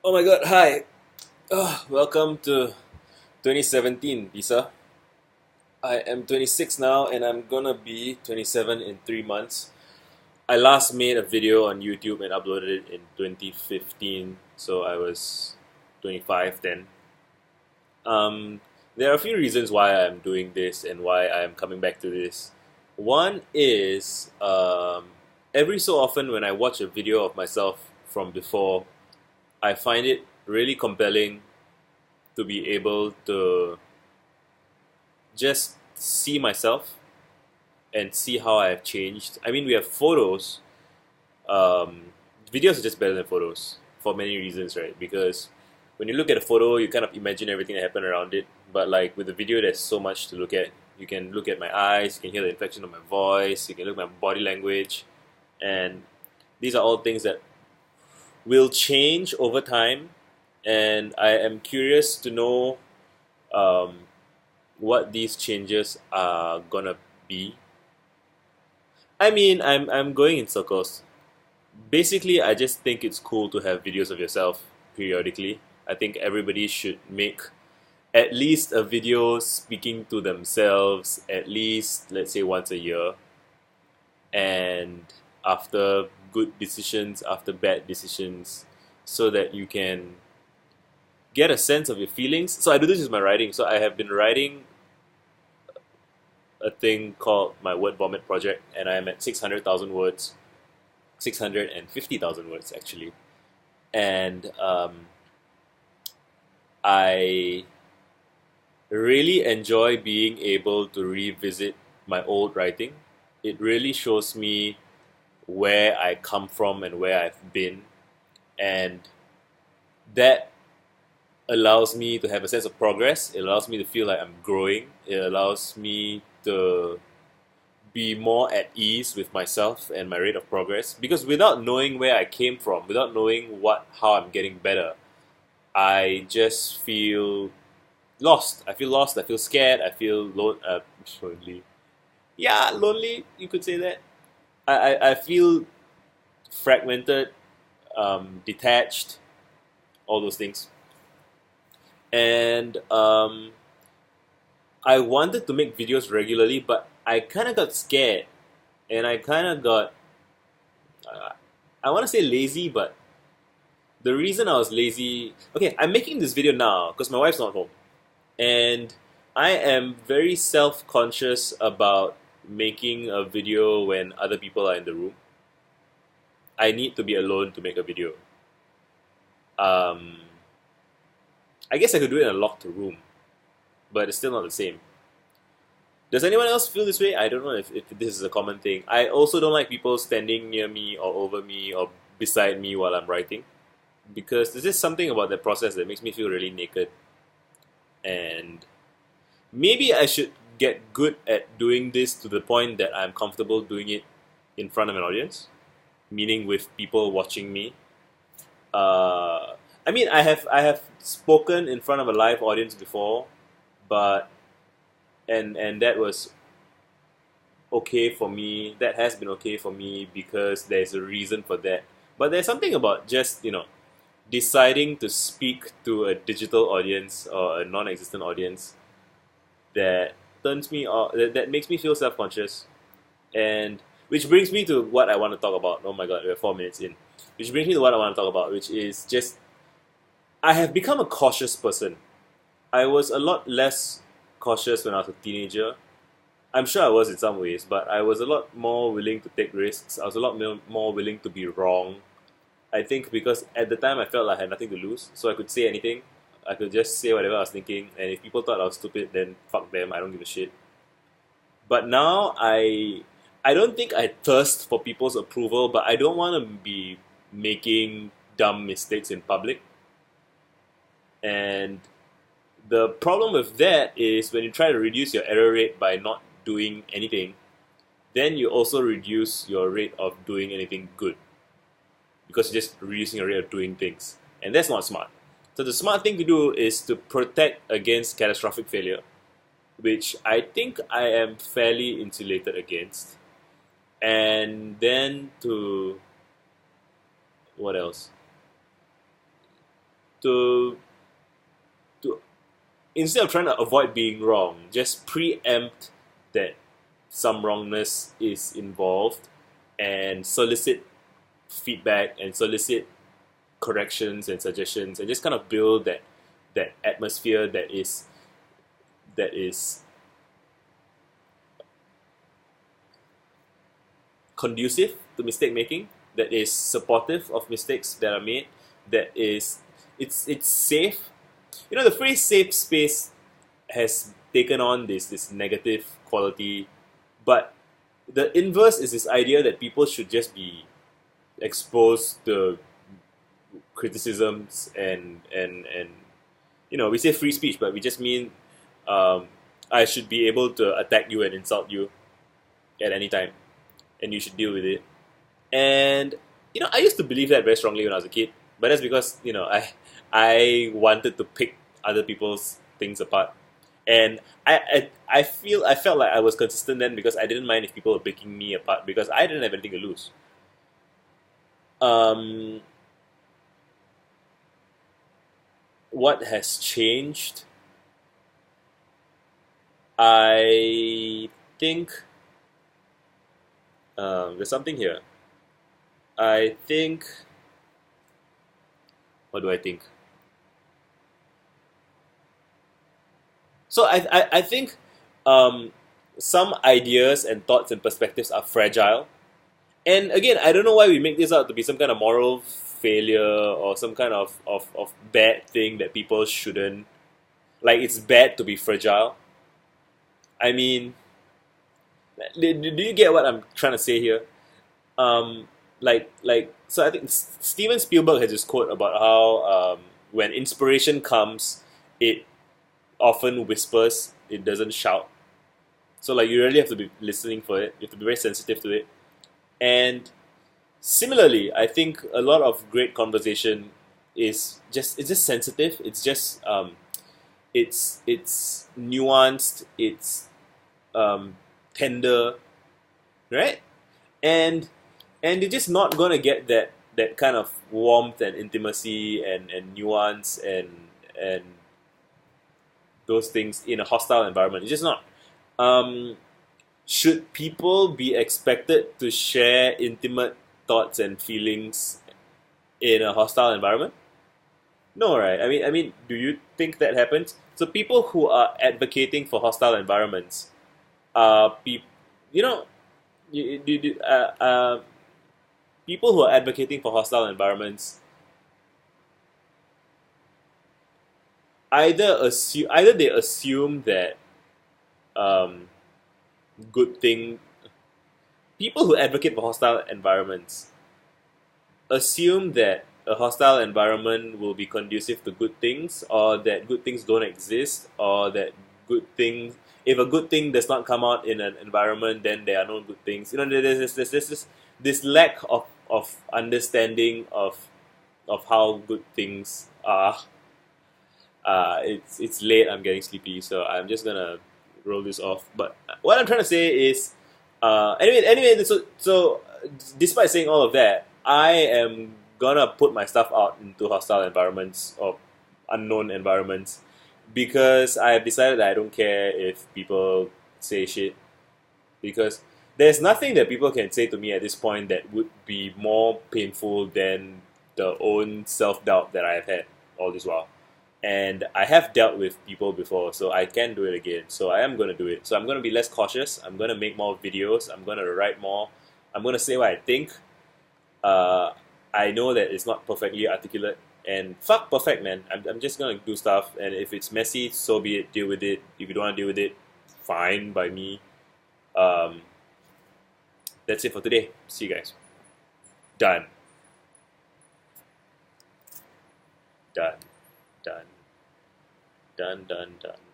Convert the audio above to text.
Oh my god, hi. Welcome to 2017, Lisa. I am 26 now and I'm gonna be 27 in 3 months. I last made a video on YouTube and uploaded it in 2015, so I was 25 then. Um, there are a few reasons why I'm doing this and why I'm coming back to this. One is every so often when I watch a video of myself from before, I find it really compelling to be able to just see myself and see how I've changed. I mean, we have photos. Um, Videos are just better than photos for many reasons, right? Because when you look at a photo, you kind of imagine everything that happened around it. But like with the video, there's so much to look at. You can look at my eyes, you can hear the inflection of my voice, you can look at my body language, and these are all things that will change over time. And I am curious to know um, what these changes are gonna be. I mean, I'm going in circles. Basically, I just think it's cool to have videos of yourself periodically. I think everybody should make at least a video speaking to themselves at least, let's say, once a year. And after good decisions, after bad decisions, so that you can get a sense of your feelings. So I do this with my writing. So I have been writing a thing called my word vomit project, and I am at 600,000 words, 650,000 words actually, and I really enjoy being able to revisit my old writing. It really shows me where I come from and where I've been, and that allows me to have a sense of progress. It allows me to feel like I'm growing. It allows me to be more at ease with myself and my rate of progress, because without knowing where I came from, without knowing how I'm getting better, I just feel lost. I feel lost. I feel scared. I feel lonely. Yeah, lonely. You could say that. I feel fragmented, detached, all those things, and I wanted to make videos regularly, but I kind of got scared, and I kind of got uh, I want to say lazy, but the reason I was lazy, okay, I'm making this video now because my wife's not home, and I am very self-conscious about making a video when other people are in the room. I need to be alone to make a video. Um, I guess I could do it in a locked room, but it's still not the same. Does anyone else feel this way? I don't know if this is a common thing. I also don't like people standing near me or over me or beside me while I'm writing, because there's just something about that process that makes me feel really naked. And maybe I should get good at doing this to the point that I'm comfortable doing it in front of an audience, meaning with people watching me. I mean, I have spoken in front of a live audience before, but and that was okay for me. That has been okay for me because there's a reason for that. But there's something about just deciding to speak to a digital audience or a non-existent audience that turns me off, that makes me feel self-conscious, and which brings me to what I want to talk about. Oh my god, we're 4 minutes in. Which brings me to what I want to talk about, which is just I have become a cautious person. I was a lot less cautious when I was a teenager. I'm sure I was in some ways, but I was a lot more willing to take risks. I was a lot more willing to be wrong. I think because at the time I felt like I had nothing to lose, so I could say anything. I could just say whatever I was thinking, and if people thought I was stupid, then fuck them. I don't give a shit. But now I don't think I thirst for people's approval, but I don't want to be making dumb mistakes in public. And the problem with that is when you try to reduce your error rate by not doing anything, then you also reduce your rate of doing anything good, because you're just reducing your rate of doing things. And that's not smart. So the smart thing to do is to protect against catastrophic failure, which I think I am fairly insulated against. And then to what else? to to instead of trying to avoid being wrong, just preempt that some wrongness is involved and solicit feedback and solicit corrections and suggestions and just kind of build that atmosphere that is conducive to mistake making, that is supportive of mistakes that are made, that is it's safe. You know, the phrase safe space has taken on this negative quality, but the inverse is this idea that people should just be exposed to criticisms and you know, we say free speech, but we just mean um, I should be able to attack you and insult you at any time, and you should deal with it. And you know, I used to believe that very strongly when I was a kid, but that's because you know I wanted to pick other people's things apart, and I felt like I was consistent then because I didn't mind if people were picking me apart because I didn't have anything to lose. Um, what has changed? I think there's something here. I think. What do I think? So I think some ideas and thoughts and perspectives are fragile. And again, I don't know why we make this out to be some kind of moral failure or some kind of bad thing that people shouldn't. Like, it's bad to be fragile. I mean, do you get what I'm trying to say here? So I think Steven Spielberg has this quote about how when inspiration comes, it often whispers, it doesn't shout. So like you really have to be listening for it. You have to be very sensitive to it. And similarly, I think a lot of great conversation is just it's just sensitive. It's nuanced. It's tender, right? And you're just not gonna get that kind of warmth and intimacy and nuance and those things in a hostile environment. It's just not. Should people be expected to share intimate thoughts and feelings in a hostile environment? No, right? I mean, do you think that happens? So people who are advocating for hostile environments are you know, people who are advocating for hostile environments either they assume that um, good thing people who advocate for hostile environments assume that a hostile environment will be conducive to good things, or that good things don't exist, or that good things if a good thing does not come out in an environment, then there are no good things. You know, there's this lack of understanding of how good things are. It's late. I'm getting sleepy, so I'm just gonna roll this off. But what I'm trying to say is, anyway. So despite saying all of that, I am gonna put my stuff out into hostile environments or unknown environments because I have decided that I don't care if people say shit, because there's nothing that people can say to me at this point that would be more painful than the own self-doubt that I have had all this while. And I have dealt with people before, so I can do it again. So I am going to do it. So I'm going to be less cautious. I'm going to make more videos. I'm going to write more. I'm going to say what I think. I know that it's not perfectly articulate. And fuck perfect, man. I'm just going to do stuff. And if it's messy, so be it. Deal with it. If you don't want to deal with it, fine by me. Um, that's it for today. See you guys. Done. Done. Done. Done, done, done.